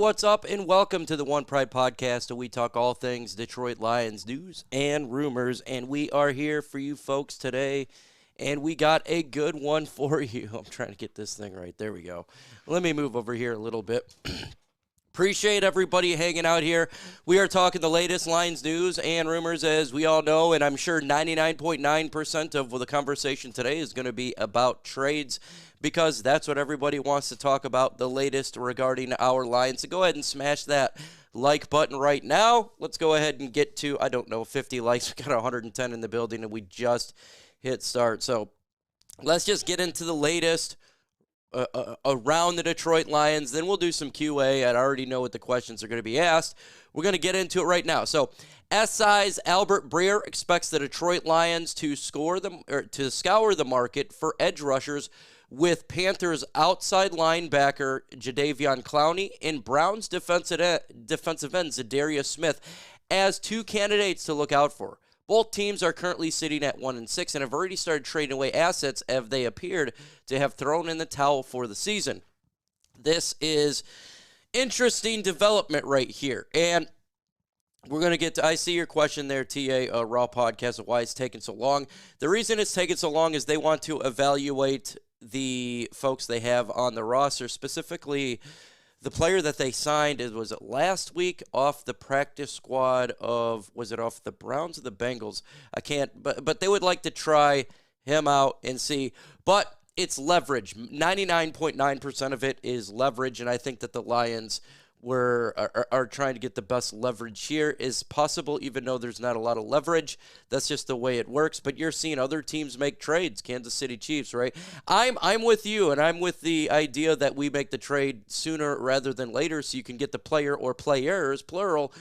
what's up, and welcome to the One Pride Podcast, where we talk all things Detroit Lions news and rumors, and we are here for you folks today, and we got a good one for you. I'm trying to get this thing right. There we go. Let me move over here a little bit. Appreciate everybody hanging out here. We are talking the latest Lions news and rumors, as we all know, and I'm sure 99.9% of the conversation today is going to be about trades, because that's what everybody wants to talk about, the latest regarding our Lions. So go ahead and smash that like button right now. Let's go ahead and get to, 50 likes. We got 110 in the building, and we just hit start. So let's just get into the latest around the Detroit Lions. Then we'll do some QA. I already know what the questions are going to be asked. We're going to get into it right now. So SI's Albert Breer expects the Detroit Lions to scour the market for edge rushers, with Panthers outside linebacker Jadeveon Clowney and Browns defensive end Zadarius Smith as two candidates to look out for. Both teams are currently sitting at 1-6 and have already started trading away assets as they appeared to have thrown in the towel for the season. This is interesting development right here. And we're going to get to, I see your question there, TA, Raw Podcast, of why it's taking so long. The reason it's taking so long is they want to evaluate the folks they have on the roster, specifically the player that they signed. Was it last week off the practice squad of, was it off the Browns or the Bengals? I can't, but they would like to try him out and see. But it's leverage. 99.9% of it is leverage, and I think that the Lions are trying to get the best leverage here is possible, even though there's not a lot of leverage. That's just the way it works. But you're seeing other teams make trades, Kansas City Chiefs, right? I'm with you, and I'm with the idea that we make the trade sooner rather than later, so you can get the player or players, plural,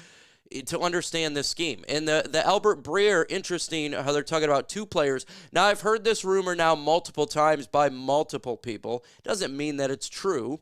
to understand this scheme. And the Albert Breer, interesting how they're talking about two players. Now, I've heard this rumor now multiple times by multiple people. Doesn't mean that it's true.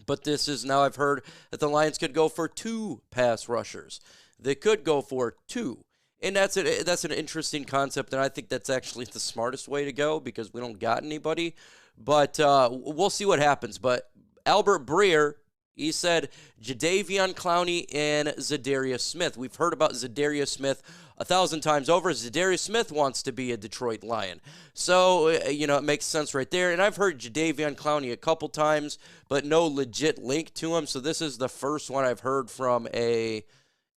But this is now, I've heard that the Lions could go for two pass rushers. They could go for two. And that's an interesting concept, and I think that's actually the smartest way to go, because we don't got anybody. But we'll see what happens. But Albert Breer, he said Jadeveon Clowney and Zadarius Smith. We've heard about Zadarius Smith 1,000 times over. Zadarius Smith wants to be a Detroit Lion. So, it makes sense right there. And I've heard Jadeveon Clowney a couple times, but no legit link to him. So this is the first one I've heard from a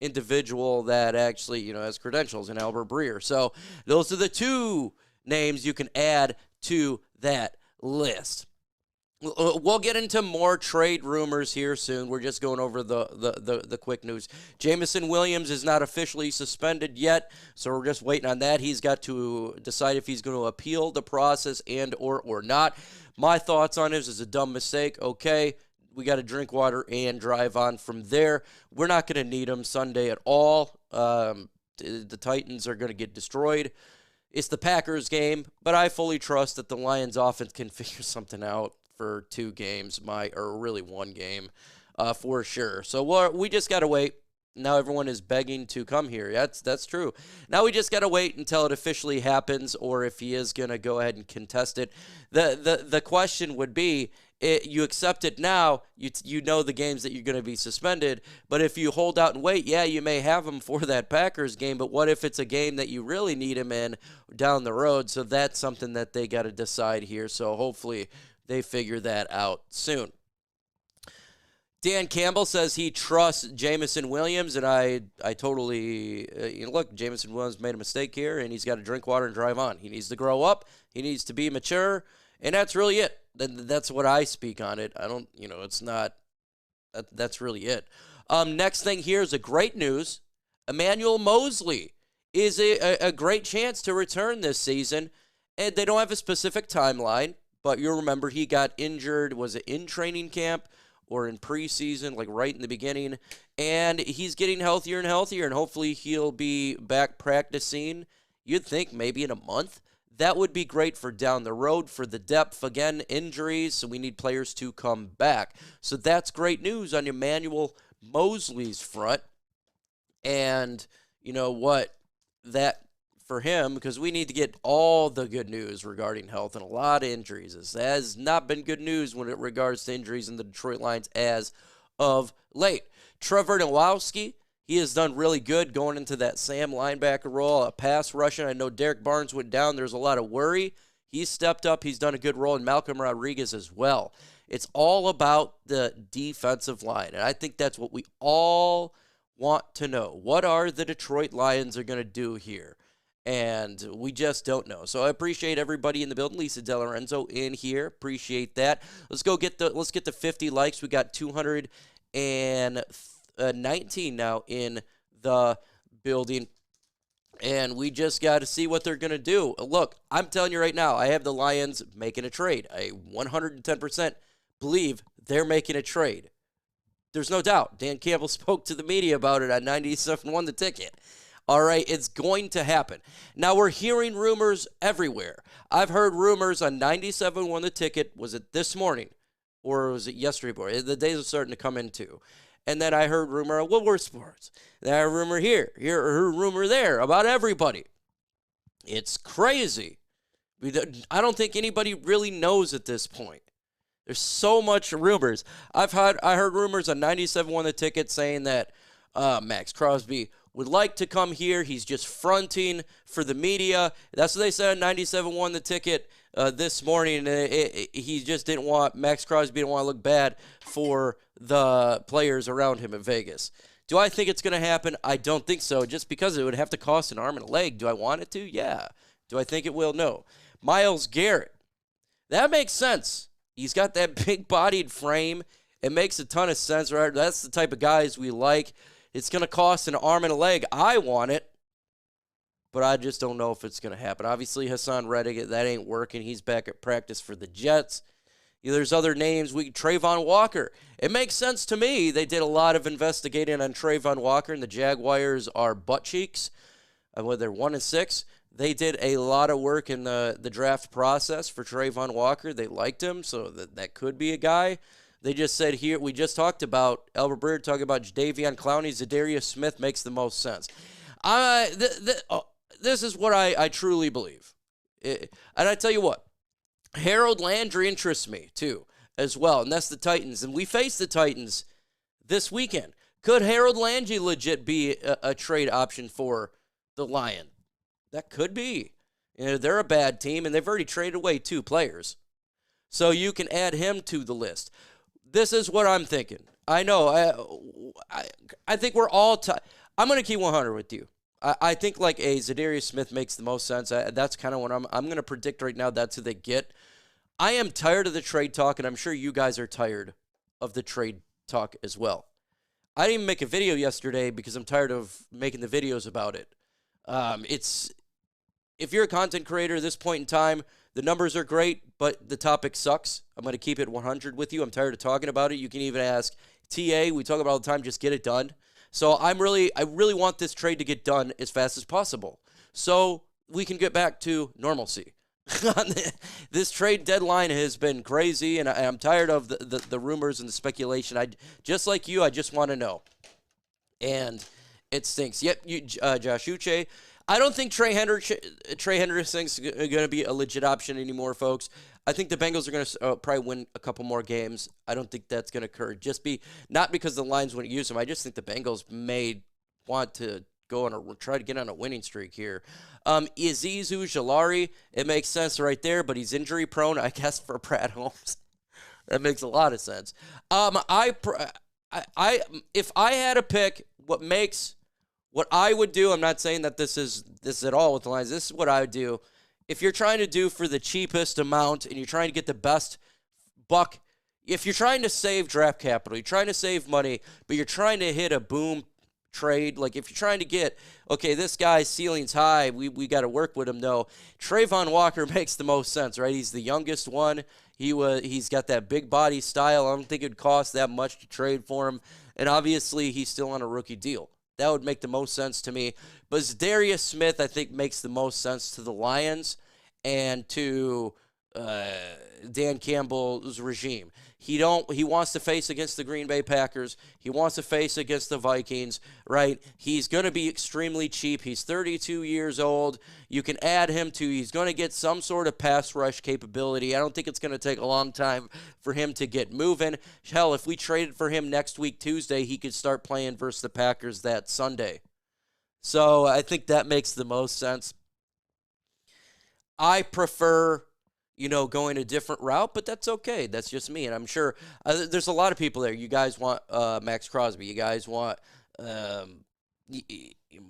individual that actually, has credentials in Albert Breer. So those are the two names you can add to that list. We'll get into more trade rumors here soon. We're just going over the quick news. Jameson Williams is not officially suspended yet, so we're just waiting on that. He's got to decide if he's going to appeal the process and or not. My thoughts on it is a dumb mistake. Okay, we got to drink water and drive on from there. We're not going to need him Sunday at all. The Titans are going to get destroyed. It's the Packers game, but I fully trust that the Lions offense can figure something out for 2 games, or really 1 game, for sure. So we just got to wait. Now everyone is begging to come here. That's true. Now we just got to wait until it officially happens, or if he is going to go ahead and contest it. The question would be, you accept it now, you know the games that you're going to be suspended, but if you hold out and wait, yeah, you may have him for that Packers game, but what if it's a game that you really need him in down the road? So that's something that they got to decide here. So hopefully they figure that out soon. Dan Campbell says he trusts Jameson Williams, and I totally, look, Jameson Williams made a mistake here, and he's got to drink water and drive on. He needs to grow up. He needs to be mature, and that's really it. That's what I speak on it. I don't, it's not, that's really it. Next thing here is a great news. Emmanuel Mosley is a great chance to return this season, and they don't have a specific timeline. But you'll remember he got injured, was it in training camp or in preseason, like right in the beginning? And he's getting healthier and healthier, and hopefully he'll be back practicing, you'd think maybe in a month. That would be great for down the road for the depth. Again, injuries, so we need players to come back. So that's great news on Emmanuel Mosley's front. And you know what? That for him, because we need to get all the good news regarding health and a lot of injuries. This has not been good news when it regards to injuries in the Detroit Lions as of late. Trevor Nowowski, he has done really good going into that Sam linebacker role, a pass rushing. I know Derek Barnes went down. There's a lot of worry. He's stepped up. He's done a good role, and Malcolm Rodriguez as well. It's all about the defensive line, and I think that's what we all want to know. What are the Detroit Lions are going to do here? And we just don't know. So I appreciate everybody in the building. Lisa DeLorenzo in here. Appreciate that. Let's get the 50 likes. We got 219 now in the building. And we just got to see what they're going to do. Look, I'm telling you right now, I have the Lions making a trade. I 110% believe they're making a trade. There's no doubt. Dan Campbell spoke to the media about it on 97.1 The Ticket. All right, it's going to happen. Now, we're hearing rumors everywhere. I've heard rumors on 97.1 The Ticket. Was it this morning or was it yesterday morning? The days are starting to come in, too. And then I heard rumor of Woodward Sports. Then I heard rumor here, rumor there about everybody. It's crazy. I don't think anybody really knows at this point. There's so much rumors. I heard rumors on 97.1 The Ticket saying that Max Crosby would like to come here. He's just fronting for the media. That's what they said on 97.1 The Ticket this morning. He just didn't want, Max Crosby didn't want to look bad for the players around him in Vegas. Do I think it's going to happen? I don't think so, just because it would have to cost an arm and a leg. Do I want it to? Yeah. Do I think it will? No. Myles Garrett. That makes sense. He's got that big-bodied frame. It makes a ton of sense, right? That's the type of guys we like. It's going to cost an arm and a leg. I want it, but I just don't know if it's going to happen. Obviously, Hassan Reddick, that ain't working. He's back at practice for the Jets. There's other names. Trayvon Walker. It makes sense to me. They did a lot of investigating on Trayvon Walker, and the Jaguars are butt cheeks. Whether they're 1-6. They did a lot of work in the draft process for Trayvon Walker. They liked him, so that could be a guy. They just said here, we just talked about, Albert Breer talking about Davion Clowney, Zadarius Smith makes the most sense. This is what I truly believe. And I tell you what, Harold Landry interests me, too, as well, and that's the Titans. And we face the Titans this weekend. Could Harold Landry legit be a trade option for the Lions? That could be. They're a bad team, and they've already traded away 2 players. So you can add him to the list. This is what I'm thinking. I know. I think we're all I'm going to keep 100 with you. I think like a Zadarius Smith makes the most sense. That's kind of what I'm going to predict right now. That's who they get. I am tired of the trade talk, and I'm sure you guys are tired of the trade talk as well. I didn't even make a video yesterday because I'm tired of making the videos about it. If you're a content creator at this point in time, the numbers are great, but the topic sucks. I'm going to keep it 100 with you. I'm tired of talking about it. You can even ask TA. We talk about it all the time. Just get it done. So I really want this trade to get done as fast as possible so we can get back to normalcy. This trade deadline has been crazy, and I'm tired of the rumors and the speculation. Just like you, I just want to know. And it stinks. Yep, Josh Uche. I don't think Trey Hendrickson's going to be a legit option anymore, folks. I think the Bengals are going to probably win a couple more games. I don't think that's going to occur. Not because the Lions wouldn't use him. I just think the Bengals may want to try to get on a winning streak here. Azeez Ujulari, it makes sense right there, but he's injury prone, I guess, for Brad Holmes. That makes a lot of sense. If I had to pick what I would do, I'm not saying that this is at all with the Lions. This is what I would do. If you're trying to do for the cheapest amount and you're trying to get the best buck, if you're trying to save draft capital, you're trying to save money, but you're trying to hit a boom trade, like if you're trying to get, okay, this guy's ceiling's high, we got to work with him, though. Trayvon Walker makes the most sense, right? He's the youngest one. He's got that big body style. I don't think it would cost that much to trade for him. And obviously, he's still on a rookie deal. That would make the most sense to me. But Zadarius Smith, I think, makes the most sense to the Lions and to Dan Campbell's regime. He wants to face against the Green Bay Packers. He wants to face against the Vikings, right? He's going to be extremely cheap. He's 32 years old. You can add him to, he's going to get some sort of pass rush capability. I don't think it's going to take a long time for him to get moving. Hell, if we traded for him next week, Tuesday, he could start playing versus the Packers that Sunday. So I think that makes the most sense. I prefer, going a different route, but that's okay. That's just me. And I'm sure there's a lot of people there. You guys want Max Crosby. You guys want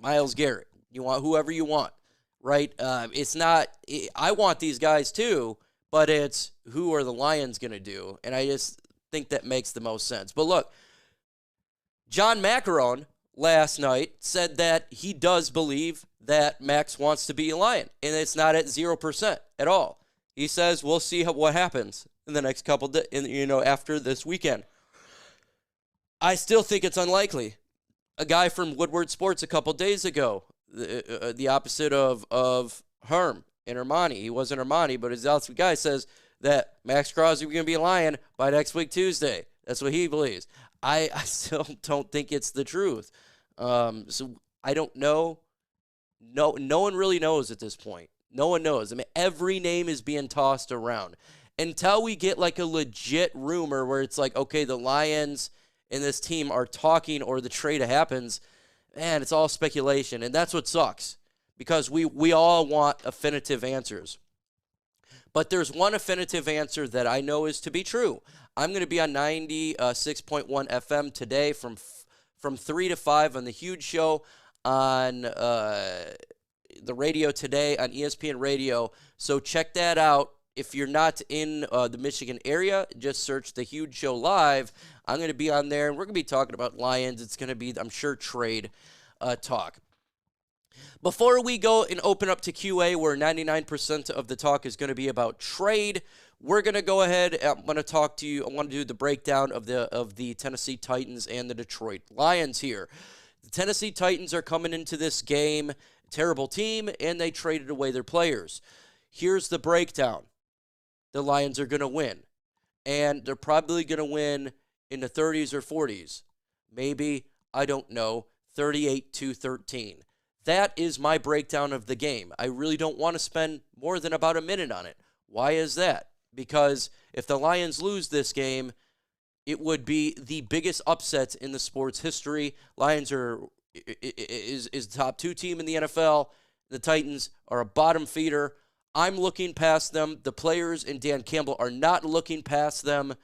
Myles Garrett. You want whoever you want, right? It's not – I want these guys too, but it's who are the Lions going to do? And I just think that makes the most sense. But look, John Macaron last night said that he does believe that Max wants to be a Lion, and it's not at 0% at all. He says we'll see what happens in the next couple days, after this weekend. I still think it's unlikely. A guy from Woodward Sports a couple days ago, the opposite of Herm and Armani. He wasn't Armani, but his outside guy says that Max Crosby is going to be a Lion by next week Tuesday. That's what he believes. I still don't think it's the truth. So I don't know. No one really knows at this point. No one knows. I mean, every name is being tossed around. Until we get like a legit rumor where it's like, okay, the Lions and this team are talking or the trade happens, man, it's all speculation. And that's what sucks because we all want definitive answers. But there's one definitive answer that I know is to be true. I'm going to be on 96.1 FM today from 3 to 5 on the Huge Show on the radio today on ESPN Radio. So check that out. If you're not in the Michigan area, just search the Huge Show Live. I'm going to be on there, and we're going to be talking about Lions. It's going to be, I'm sure, trade talk. Before we go and open up to QA, where 99% of the talk is going to be about trade, we're going to go ahead. I'm going to talk to you. I want to do the breakdown of the Tennessee Titans and the Detroit Lions here. The Tennessee Titans are coming into this game, terrible team, and they traded away their players. Here's the breakdown. The Lions are going to win, and they're probably going to win in the 30s or 40s. Maybe, I don't know, 38-13. That is my breakdown of the game. I really don't want to spend more than about a minute on it. Why is that? Because if the Lions lose this game, it would be the biggest upset in the sport's history. Lions is the top 2 team in the NFL. The Titans are a bottom feeder. I'm looking past them. The players and Dan Campbell are not looking past them,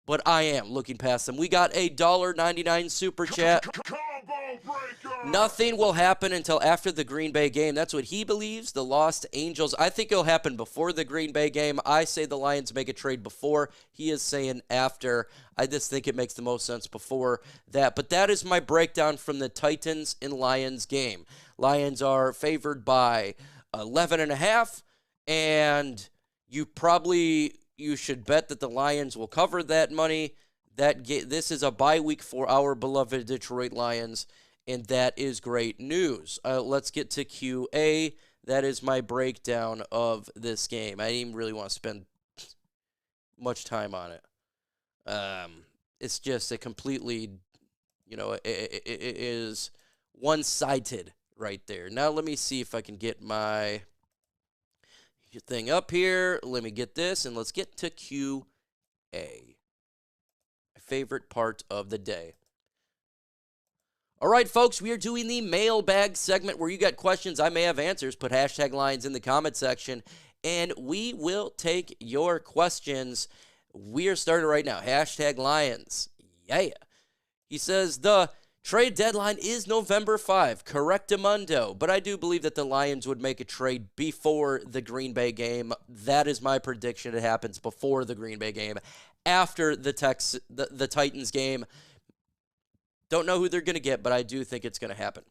but I am looking past them. We got a $1.99 super chat. Nothing will happen until after the Green Bay game. That's what he believes. The Lost Angels. I think it'll happen before the Green Bay game. I say the Lions make a trade before. He is saying after. I just think it makes the most sense before that. But that is my breakdown from the Titans and Lions game. Lions are favored by 11.5, and you should bet that the Lions will cover that money. This is a bye week for our beloved Detroit Lions, and that is great news. Let's get to QA. That is my breakdown of this game. I didn't even really want to spend much time on it. It's just a completely, it is one-sided right there. Now let me see if I can get my thing up here. Let me get this, and let's get to QA. My favorite part of the day. All right, folks, we are doing the mailbag segment where you got questions. I may have answers. Put hashtag Lions in the comment section, and we will take your questions. We are starting right now. Hashtag Lions. Yeah. He says the trade deadline is November 5. Correctamundo. But I do believe that the Lions would make a trade before the Green Bay game. That is my prediction. It happens before the Green Bay game. After the Titans game. Don't know who they're going to get, but I do think it's going to happen.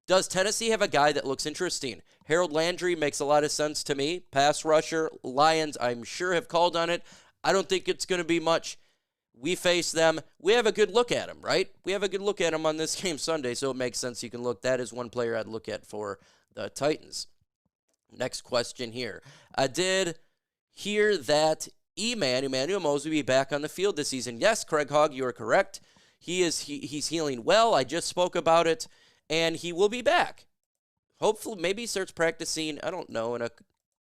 Does Tennessee have a guy that looks interesting? Harold Landry makes a lot of sense to me. Pass rusher. Lions, I'm sure, have called on it. I don't think it's going to be much. We face them. We have a good look at them, right? We have a good look at them on this game Sunday, so it makes sense you can look. That is one player I'd look at for the Titans. Next question here. I did hear that Emmanuel Mosley will be back on the field this season. Yes, Craig Hogg, you are correct. He's healing well. I just spoke about it, and he will be back. Hopefully, maybe he starts practicing. I don't know in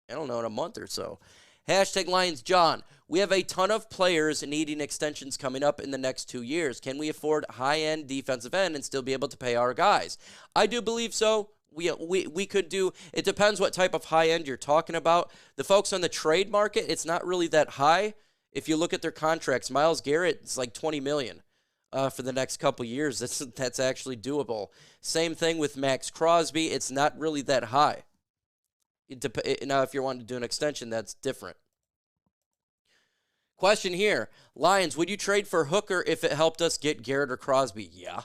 a month or so. Hashtag Lions John. We have a ton of players needing extensions coming up in the next 2 years. Can we afford high-end defensive end and still be able to pay our guys? I do believe so. We could do. It depends what type of high end you're talking about. The folks on the trade market, it's not really that high. If you look at their contracts, Myles Garrett is like $20 million for the next couple years. That's actually doable. Same thing with Max Crosby. It's not really that high. Now, if you're wanting to do an extension, that's different. Question here: Lions, would you trade for Hooker if it helped us get Garrett or Crosby? Yeah.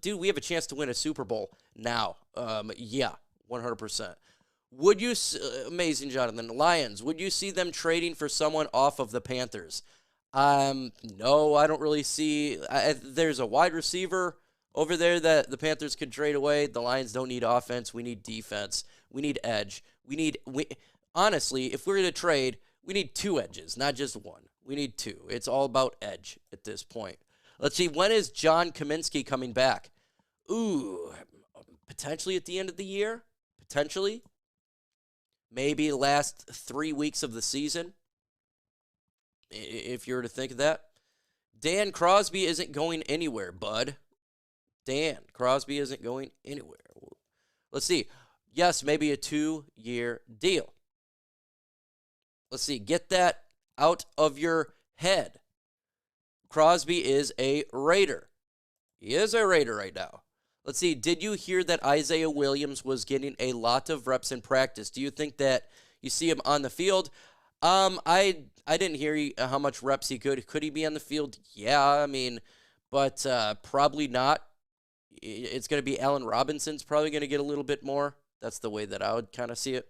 Dude, we have a chance to win a Super Bowl now. Yeah, 100%. Would you, amazing, Jonathan, Lions, would you see them trading for someone off of the Panthers? No, I don't really see. There's a wide receiver over there that the Panthers could trade away. The Lions don't need offense. We need defense. We need edge. Honestly, if we're going to trade, we need 2 edges, not just 1. We need 2. It's all about edge at this point. Let's see, when is John Kaminsky coming back? Ooh, potentially at the end of the year. Potentially. Maybe last 3 weeks of the season, if you were to think of that. Dan Crosby isn't going anywhere, bud. Dan Crosby isn't going anywhere. Let's see. Yes, maybe a 2-year deal. Let's see. Get that out of your head. Crosby is a Raider. He is a Raider right now. Let's see. Did you hear that Isaiah Williams was getting a lot of reps in practice? Do you think that you see him on the field? I didn't hear how much reps he could. Could he be on the field? Yeah, I mean, but probably not. It's going to be Allen Robinson's probably going to get a little bit more. That's the way that I would kind of see it.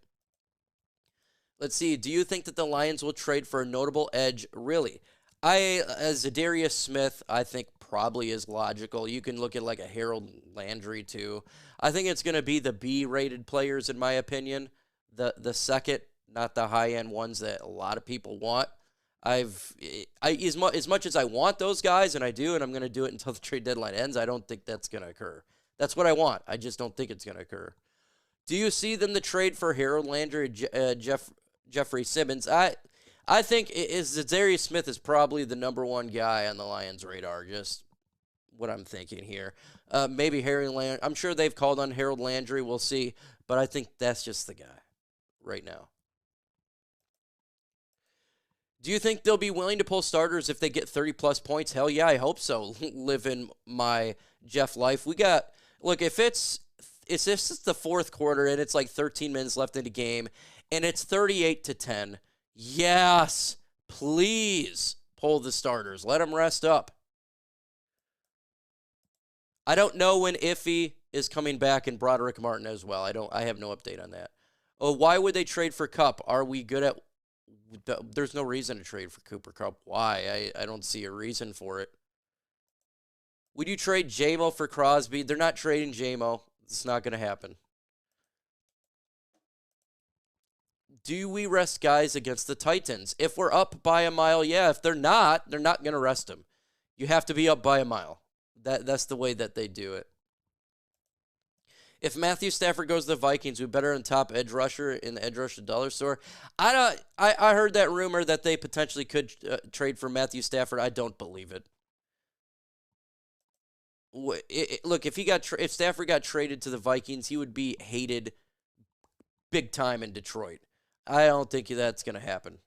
Let's see. Do you think that the Lions will trade for a notable edge? Really? Zadarius Smith, I think probably is logical. You can look at like a Harold Landry too. I think it's going to be the B-rated players in my opinion. The second, not the high-end ones that a lot of people want. As much as I want those guys, and I do, and I'm going to do it until the trade deadline ends, I don't think that's going to occur. That's what I want. I just don't think it's going to occur. Do you see them to trade for Harold Landry or Jeffrey Simmons? I think Zadarius Smith is probably the number 1 guy on the Lions' radar, just what I'm thinking here. Maybe Harold Landry. I'm sure they've called on Harold Landry. We'll see. But I think that's just the guy right now. Do you think they'll be willing to pull starters if they get 30-plus points? Hell yeah, I hope so. Living my Jeff life. Look, if this is the 4th quarter and it's like 13 minutes left in the game and it's 38-10, yes, please pull the starters. Let them rest up. I don't know when Iffy is coming back and Broderick Martin as well. I have no update on that. Oh, why would they trade for Kupp? Are we good at... There's no reason to trade for Cooper Kupp. Why? I don't see a reason for it. Would you trade J-Mo for Crosby? They're not trading J-Mo. It's not going to happen. Do we rest guys against the Titans? If we're up by a mile, yeah. If they're not going to rest them. You have to be up by a mile. That's the way that they do it. If Matthew Stafford goes to the Vikings, we better on top edge rusher in the edge rusher dollar store. I heard that rumor that they potentially could trade for Matthew Stafford. I don't believe it. Look, if Stafford got traded to the Vikings, he would be hated big time in Detroit. I don't think that's going to happen.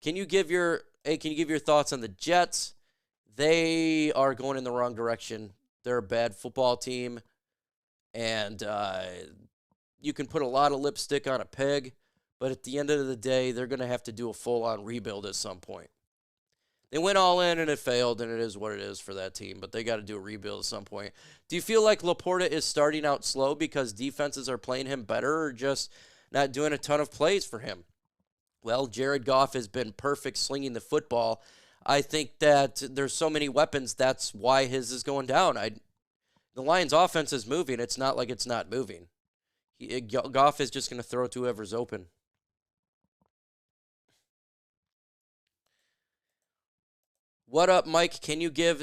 Can you give your thoughts on the Jets? They are going in the wrong direction. They're a bad football team. And you can put a lot of lipstick on a pig, but at the end of the day, they're going to have to do a full-on rebuild at some point. They went all in and it failed, and it is what it is for that team, but they got to do a rebuild at some point. Do you feel like Laporta is starting out slow because defenses are playing him better or just not doing a ton of plays for him? Well, Jared Goff has been perfect slinging the football. I think that there's so many weapons, that's why his is going down. The Lions' offense is moving. It's not like it's not moving. Goff is just going to throw it to whoever's open. What up, Mike? Can you give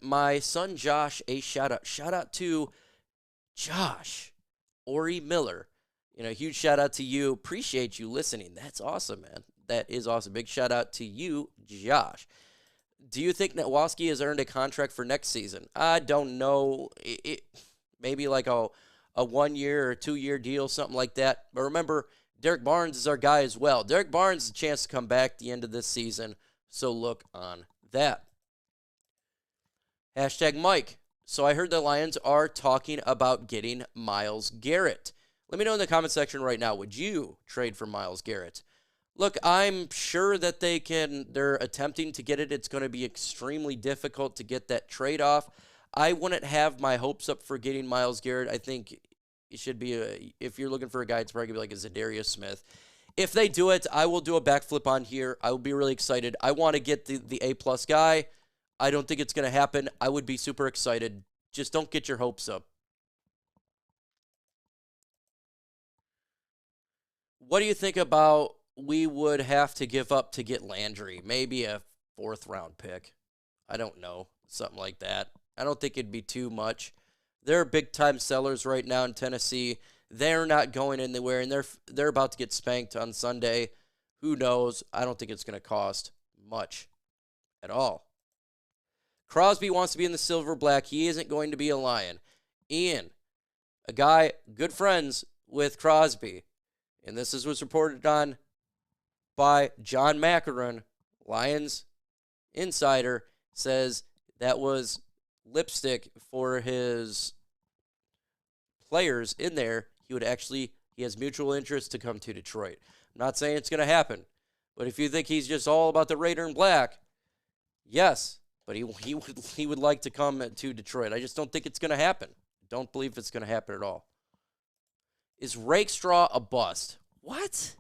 my son Josh a shout out? Shout out to Josh, Ori Miller. Huge shout out to you. Appreciate you listening. That's awesome, man. That is awesome. Big shout out to you, Josh. Do you think Nowalski has earned a contract for next season? I don't know. Maybe like a 1 year or 2 year deal, something like that. But remember, Derek Barnes is our guy as well. Derek Barnes has a chance to come back at the end of this season, so look on that. Hashtag Mike. So I heard the Lions are talking about getting Myles Garrett. Let me know in the comment section right now, would you trade for Myles Garrett? Look, I'm sure that they're attempting to get it. It's going to be extremely difficult to get that trade off. I wouldn't have my hopes up for getting Myles Garrett. I think it should be, if you're looking for a guy, it's probably going to be like a Zadarius Smith. If they do it, I will do a backflip on here. I will be really excited. I want to get the A-plus guy. I don't think it's going to happen. I would be super excited. Just don't get your hopes up. What do you think about we would have to give up to get Landry? Maybe a 4th-round pick. I don't know. Something like that. I don't think it'd be too much. They're big-time sellers right now in Tennessee. They're not going anywhere, and they're about to get spanked on Sunday. Who knows? I don't think it's going to cost much at all. Crosby wants to be in the silver-black. He isn't going to be a Lion. Ian, a guy, good friends with Crosby, and this is what's reported on by John Macaron, Lions insider, says that was lipstick for his players in there. He has mutual interest to come to Detroit. I'm not saying it's going to happen, but if you think he's just all about the Raider and black, yes, but he would like to come to Detroit. I just don't think it's going to happen. Don't believe it's going to happen at all. Is Rakestraw a bust? What?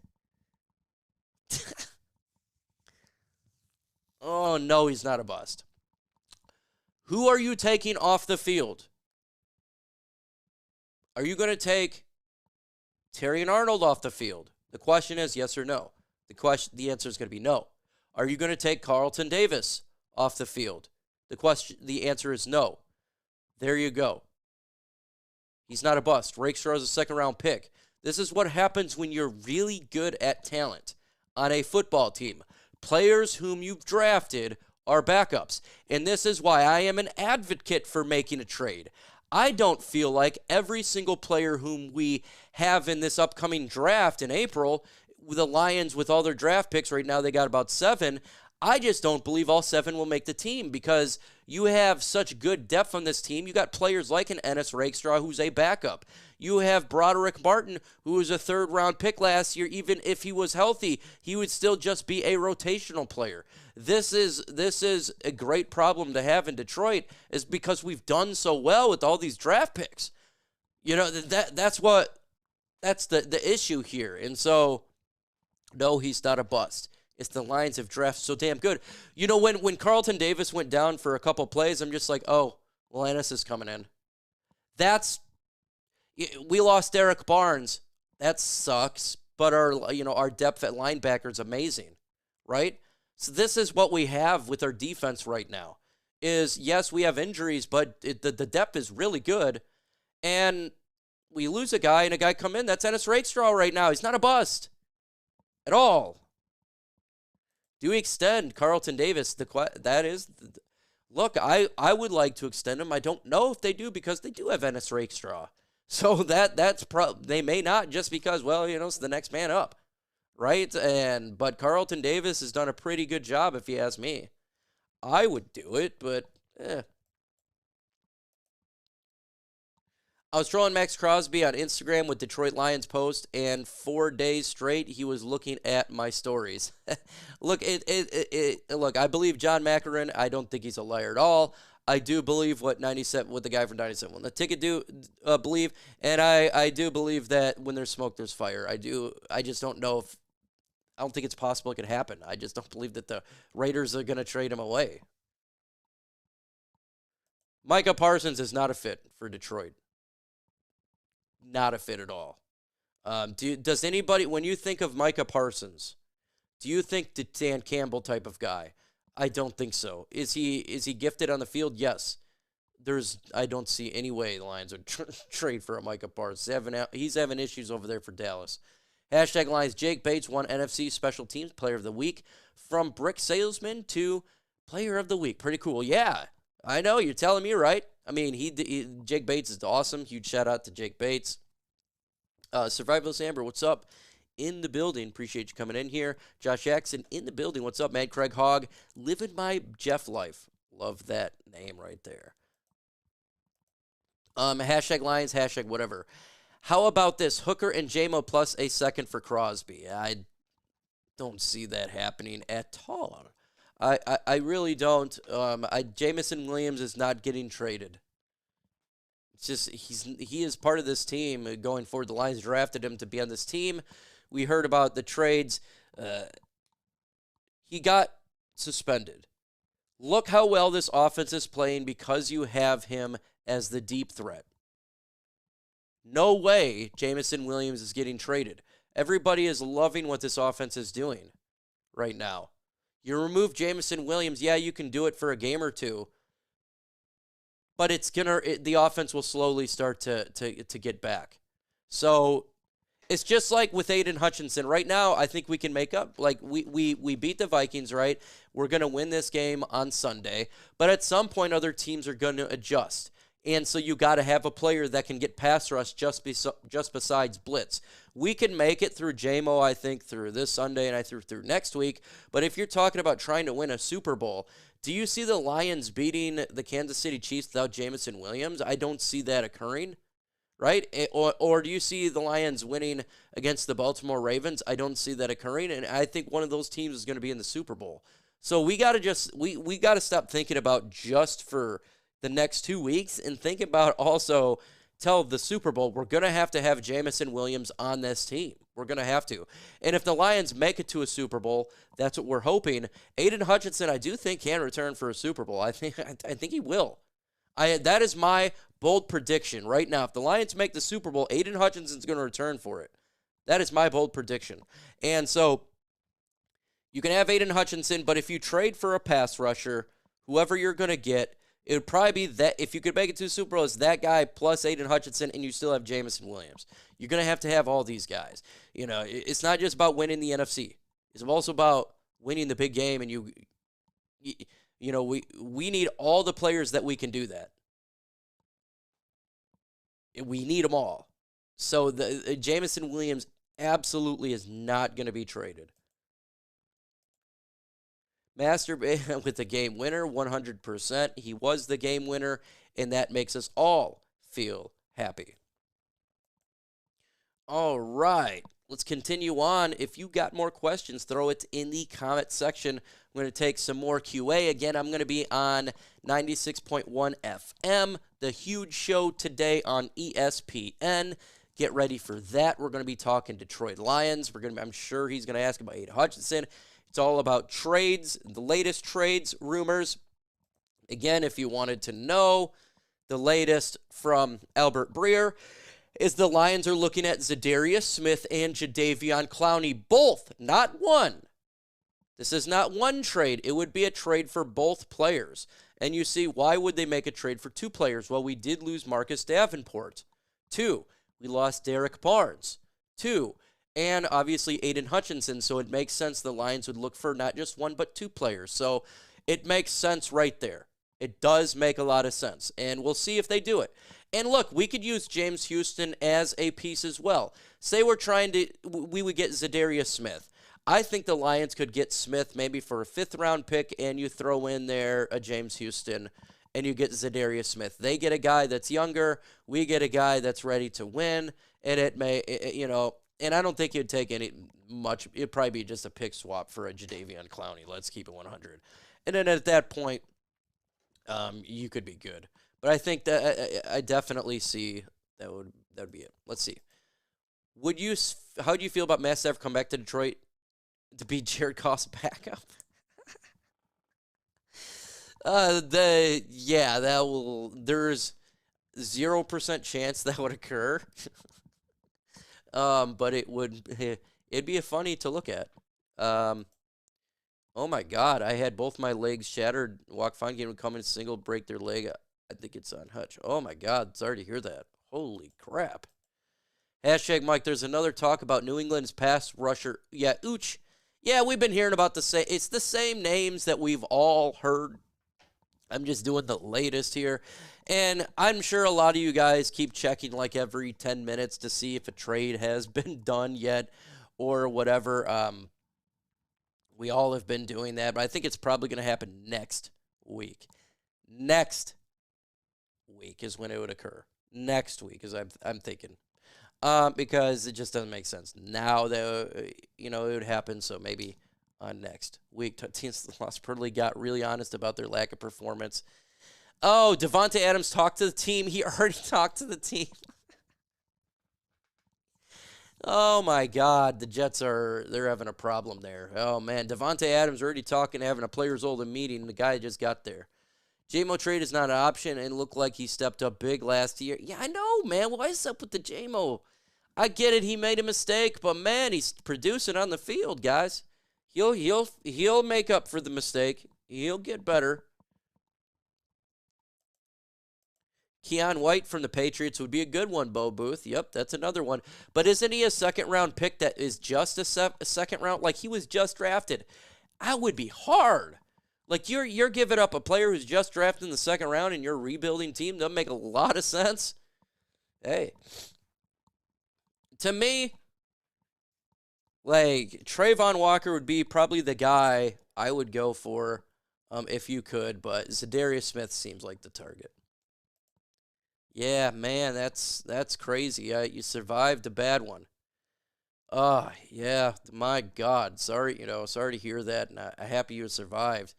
Oh, no, he's not a bust. Who are you taking off the field? Are you going to take Terrion Arnold off the field? The question is yes or no. The answer is going to be no. Are you going to take Carlton Davis off the field? The answer is no. There you go. He's not a bust. Rakestraw is a 2nd-round pick. This is what happens when you're really good at talent on a football team. Players whom you've drafted are backups. And this is why I am an advocate for making a trade. I don't feel like every single player whom we have in this upcoming draft in April, the Lions with all their draft picks, right now they got about 7, I just don't believe all 7 will make the team because you have such good depth on this team. You got players like an Ennis Rakestraw, who's a backup. You have Broderick Martin, who was a 3rd-round pick last year. Even if he was healthy, he would still just be a rotational player. This is a great problem to have in Detroit, is because we've done so well with all these draft picks. That's the issue here. And so, no, he's not a bust. It's the Lions have drafted so damn good. When Carlton Davis went down for a couple plays, I'm just like, oh, well, Ennis is coming in. We lost Derek Barnes. That sucks. But our depth at linebacker is amazing, right? So this is what we have with our defense right now. Is yes, we have injuries, but the depth is really good. And we lose a guy and a guy come in. That's Ennis Rakestraw right now. He's not a bust at all. Do we extend Carlton Davis? Look, I would like to extend him. I don't know if they do because they do have Ennis Rakestraw. So they may not just because, it's the next man up, right? But Carlton Davis has done a pretty good job if you ask me. I would do it, but I was trolling Max Crosby on Instagram with Detroit Lions post, and 4 days straight he was looking at my stories. Look, look, I believe John Macaron. I don't think he's a liar at all. I do believe what the guy from 97 won the ticket believe, and I do believe that when there's smoke, there's fire. I just don't know if I don't think it's possible it could happen. I just don't believe that the Raiders are going to trade him away. Micah Parsons is not a fit for Detroit. Not a fit at all. Does anybody, when you think of Micah Parsons, do you think the Dan Campbell type of guy? I don't think so. Is he gifted on the field? Yes. I don't see any way the Lions would trade for a Micah Parsons. He's having issues over there for Dallas. Hashtag Lions. Jake Bates won NFC Special Teams Player of the Week, from Brick Salesman to Player of the Week. Pretty cool. Yeah, I know. You're telling me, right? I mean, Jake Bates is awesome. Huge shout out to Jake Bates. Survivalist Amber, what's up? In the building. Appreciate you coming in here. Josh Jackson in the building. What's up, man? Craig Hogg, living my Jeff life. Love that name right there. Hashtag Lions, hashtag whatever. How about this? Hooker and JMO plus a second for Crosby. I don't see that happening at all. I really don't. Jamison Williams is not getting traded. It's just he is part of this team going forward. The Lions drafted him to be on this team. We heard about the trades. He got suspended. Look how well this offense is playing because you have him as the deep threat. No way Jamison Williams is getting traded. Everybody is loving what this offense is doing right now. You remove Jamison Williams, yeah, you can do it for a game or two, but the offense will slowly start to get back. So it's just like with Aiden Hutchinson. Right now, I think we can make up. Like, we beat the Vikings, right? We're going to win this game on Sunday, but at some point, other teams are going to adjust. And so you got to have a player that can get pass rush just besides blitz. We can make it through JMO, I think, through this Sunday and through next week. But if you're talking about trying to win a Super Bowl, do you see the Lions beating the Kansas City Chiefs without Jamison Williams? I don't see that occurring, right? Or do you see the Lions winning against the Baltimore Ravens? I don't see that occurring, and I think one of those teams is going to be in the Super Bowl. So we got to we got to stop thinking about just for the next 2 weeks and think about also till the Super Bowl, we're going to have Jamison Williams on this team. We're going to have to. And if the Lions make it to a Super Bowl, that's what we're hoping. Aiden Hutchinson, I do think, can return for a Super Bowl. I think he will. That is my bold prediction right now. If the Lions make the Super Bowl, Aiden Hutchinson's going to return for it. That is my bold prediction. And so you can have Aiden Hutchinson, but if you trade for a pass rusher, whoever you're going to get, it would probably be that if you could make it to the Super Bowl, it's that guy plus Aiden Hutchinson, and you still have Jamison Williams. You're going to have all these guys. You know, it's not just about winning the NFC. It's also about winning the big game, and we need all the players that we can do that. We need them all. So the Jamison Williams absolutely is not going to be traded. Master with the game winner, 100%. He was the game winner, and that makes us all feel happy. All right, let's continue on. If you got more questions, throw it in the comment section. I'm going to take some more QA. Again, I'm going to be on 96.1 FM, the huge show today on ESPN. Get ready for that. We're going to be talking Detroit Lions. I'm sure he's going to ask about Aiden Hutchinson. It's all about trades, the latest trades, rumors. Again, if you wanted to know, the latest from Albert Breer is the Lions are looking at Zadarius Smith and Jadeveon Clowney, both, not one. This is not one trade. It would be a trade for both players. And you see, why would they make a trade for two players? Well, we did lose Marcus Davenport. 2, we lost Derek Barnes. 2, and obviously Aiden Hutchinson, so it makes sense the Lions would look for not just one but two players. So it makes sense right there. It does make a lot of sense, and we'll see if they do it. And look, we could use James Houston as a piece as well. Say we would get Zadarius Smith. I think the Lions could get Smith maybe for a 5th-round pick, and you throw in there a James Houston, and you get Zadarius Smith. They get a guy that's younger. We get a guy that's ready to win, and and I don't think it'd take much. It'd probably be just a pick swap for a Jadeveon Clowney. Let's keep it 100. And then at that point, you could be good. But I think that I definitely see that would be it. Let's see. How do you feel about Matt Stafford come back to Detroit to be Jared Goff's backup? There's 0% chance that would occur. But it'd be funny to look at. Oh my God, I had both my legs shattered. Walk fine game would come in single, break their leg. I think it's on Hutch. Oh my God, sorry to hear that. Holy crap. Hashtag Mike, there's another talk about New England's pass rusher. Yeah, Ooch. Yeah, we've been hearing about the same. It's the same names that we've all heard. I'm just doing the latest here. And I'm sure a lot of you guys keep checking like every 10 minutes to see if a trade has been done yet or whatever. We all have been doing that, but I think it's probably going to happen next week. Next week is when it would occur. Next week, as I'm thinking. Because it just doesn't make sense now that it would happen. So maybe on next week, teams lost Purley got really honest about their lack of performance. Oh, Davante Adams talked to the team. He already talked to the team. Oh my God, the Jets they're having a problem there. Oh man, Davante Adams already talking, having a players-only meeting. The guy just got there. JMO trade is not an option and looked like he stepped up big last year. Yeah, I know, man. Why is up with the JMO? I get it. He made a mistake, but man, he's producing on the field, guys. He'll make up for the mistake. He'll get better. Keon White from the Patriots would be a good one, Bo Booth. Yep, that's another one. But isn't he a second-round pick that is just a second round? Like, he was just drafted. That would be hard. Like, you're giving up a player who's just drafted in the second round and you're rebuilding team. Doesn't make a lot of sense. Hey. To me, like, Trayvon Walker would be probably the guy I would go for if you could, but Zadarius Smith seems like the target. Yeah, man, that's crazy. You survived a bad one. Yeah, my God. Sorry to hear that, and I'm happy you survived.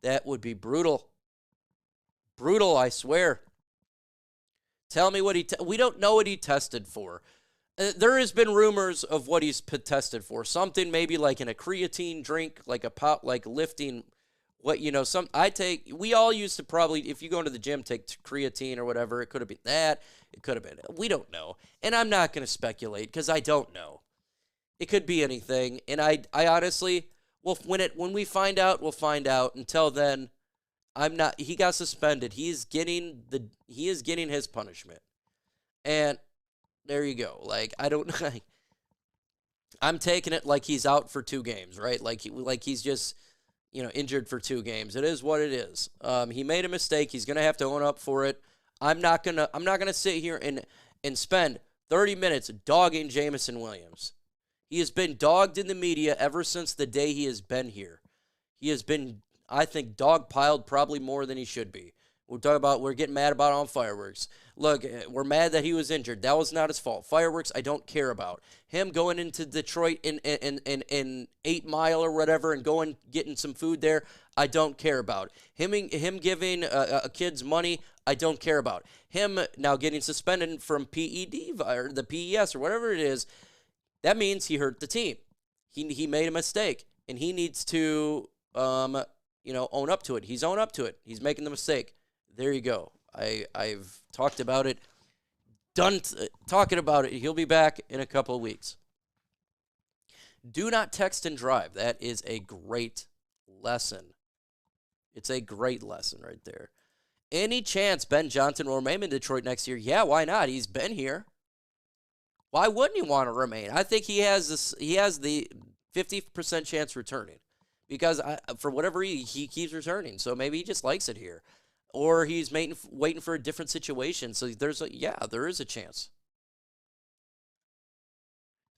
That would be brutal. Brutal, I swear. Tell me what we don't know what he tested for. There has been rumors of what he's tested for. Something maybe like in a creatine drink, like a pot, like lifting. We all used to probably, if you go into the gym, take creatine or whatever. It could have been that. It could have been. We don't know. And I'm not going to speculate because I don't know. It could be anything. And I honestly, when we find out, we'll find out. Until then, he got suspended. He is getting his punishment. And there you go. Like, I don't, I'm taking it like he's out for 2 games, right? Like he's just, injured for 2 games. It is what it is. He made a mistake. He's gonna have to own up for it. I'm not gonna sit here and spend 30 minutes dogging Jameson Williams. He has been dogged in the media ever since the day he has been here. He has been, I think, dogpiled probably more than he should be. We're getting mad about on fireworks. Look, we're mad that he was injured. That was not his fault. Fireworks, I don't care about. Him going into Detroit in 8 Mile or whatever and getting some food there, I don't care about. Him giving a kid's money, I don't care about. Him now getting suspended from PED or the PES or whatever it is, that means he hurt the team. He made a mistake, and he needs to own up to it. He's owned up to it. He's making the mistake. There you go. I've talked about it. Done talking about it. He'll be back in a couple of weeks. Do not text and drive. That is a great lesson. It's a great lesson right there. Any chance Ben Johnson will remain in Detroit next year? Yeah, why not? He's been here. Why wouldn't he want to remain? I think he has the 50% chance returning because for whatever he keeps returning. So maybe he just likes it here. Or he's waiting for a different situation. So there is a chance.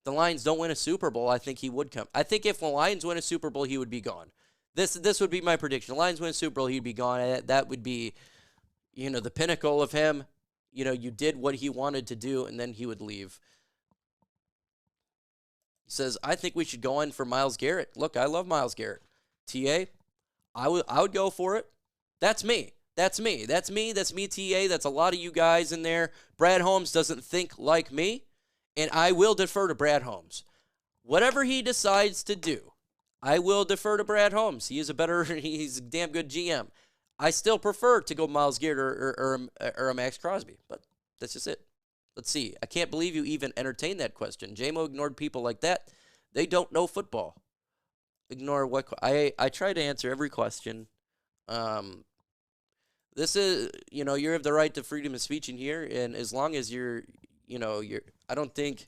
The Lions don't win a Super Bowl, I think he would come. I think if the Lions win a Super Bowl, he would be gone. This would be my prediction. The Lions win a Super Bowl, he'd be gone. That would be, the pinnacle of him. You did what he wanted to do, and then he would leave. He says, I think we should go in for Myles Garrett. Look, I love Myles Garrett. TA, I would go for it. That's me. That's me, TA. That's a lot of you guys in there. Brad Holmes doesn't think like me, and I will defer to Brad Holmes. Whatever he decides to do, I will defer to Brad Holmes. He's a damn good GM. I still prefer to go Myles Garrett or a Max Crosby, but that's just it. Let's see. I can't believe you even entertained that question. JMO ignored people like that. They don't know football. ignore what I try to answer every question. This is, you have the right to freedom of speech in here, and as long as you're I don't think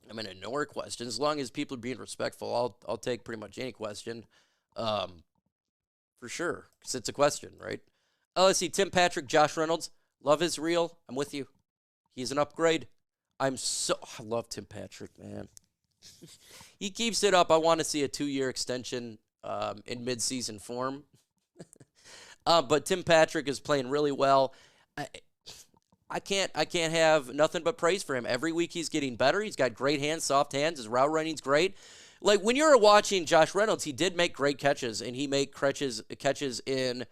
I'm gonna ignore questions. As long as people are being respectful, I'll take pretty much any question, for sure, because it's a question, right? Oh, let's see. Tim Patrick, Josh Reynolds, love is real. I'm with you. He's an upgrade. I love Tim Patrick, man. He keeps it up. I want to see a 2-year extension in midseason form. But Tim Patrick is playing really well. I can't have nothing but praise for him. Every week he's getting better. He's got great hands, soft hands. His route running's great. Like, when you're watching Josh Reynolds, he did make great catches, and he made catches in,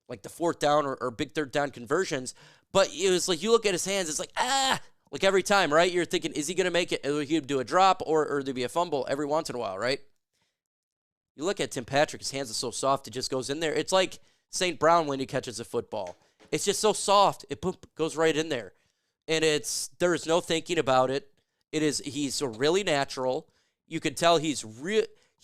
like, the 4th down or big 3rd down conversions. But it was like, you look at his hands, it's like, like every time, right? You're thinking, is he going to make it? Will he do a drop or there'll be a fumble every once in a while, right? You look at Tim Patrick, his hands are so soft, it just goes in there. It's like St. Brown when he catches a football. It's just so soft, it goes right in there. And there is no thinking about it. He's really natural. You can tell he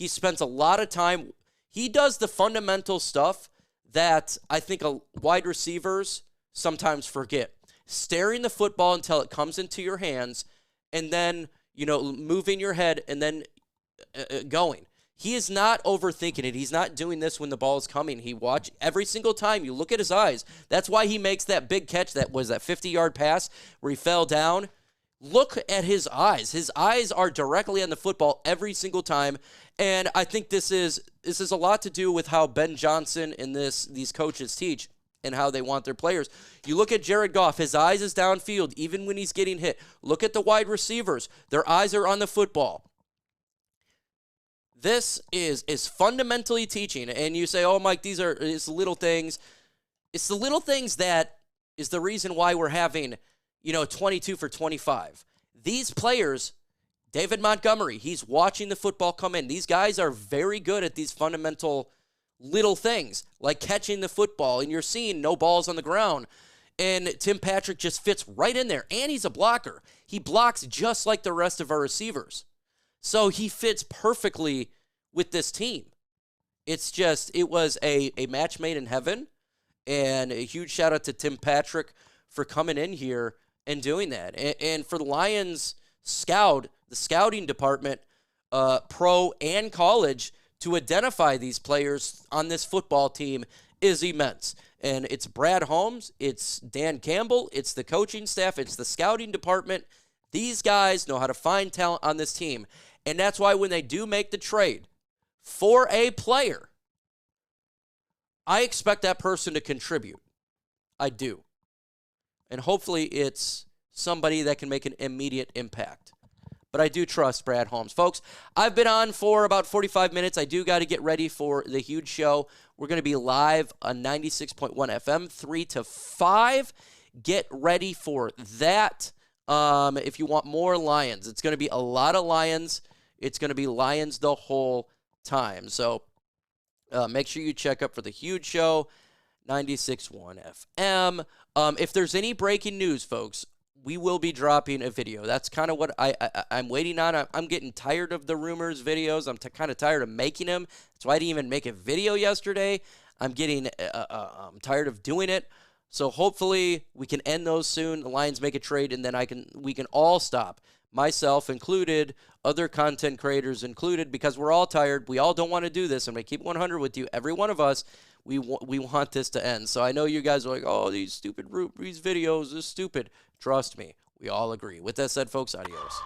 spends a lot of time. He does the fundamental stuff that I think wide receivers sometimes forget. Staring the football until it comes into your hands, and then, moving your head and then going. He is not overthinking it. He's not doing this when the ball is coming. He watch every single time. You look at his eyes. That's why he makes that big catch. That was that 50-yard pass where he fell down. Look at his eyes. His eyes are directly on the football every single time. And I think this is a lot to do with how Ben Johnson and these coaches teach and how they want their players. You look at Jared Goff. His eyes is downfield even when he's getting hit. Look at the wide receivers. Their eyes are on the football. This is fundamentally teaching. And you say, oh, Mike, it's little things. It's the little things that is the reason why we're having, 22 for 25. These players, David Montgomery, he's watching the football come in. These guys are very good at these fundamental little things, like catching the football, and you're seeing no balls on the ground. And Tim Patrick just fits right in there, and he's a blocker. He blocks just like the rest of our receivers. So he fits perfectly with this team. It was a match made in heaven, and a huge shout out to Tim Patrick for coming in here and doing that. And for the Lions the scouting department, pro and college, to identify these players on this football team is immense. And it's Brad Holmes, it's Dan Campbell, it's the coaching staff, it's the scouting department. These guys know how to find talent on this team. And that's why when they do make the trade for a player, I expect that person to contribute. I do. And hopefully it's somebody that can make an immediate impact. But I do trust Brad Holmes. Folks, I've been on for about 45 minutes. I do got to get ready for the huge show. We're going to be live on 96.1 FM, 3 to 5. Get ready for that. If you want more Lions, it's going to be a lot of Lions. It's going to be Lions the whole time. So make sure you check up for the huge show, 96.1 FM. If there's any breaking news, folks, we will be dropping a video. That's kind of what I'm waiting on. I'm getting tired of the rumors videos. I'm kind of tired of making them. That's why I didn't even make a video yesterday. I'm getting I'm tired of doing it. So hopefully we can end those soon. The Lions make a trade, and then we can all stop, myself included, other content creators included, because we're all tired. We all don't want to do this. I'm going to keep 100 with you. Every one of us, we want this to end. So I know you guys are like, oh, these videos are stupid. Trust me, we all agree. With that said, folks, adios.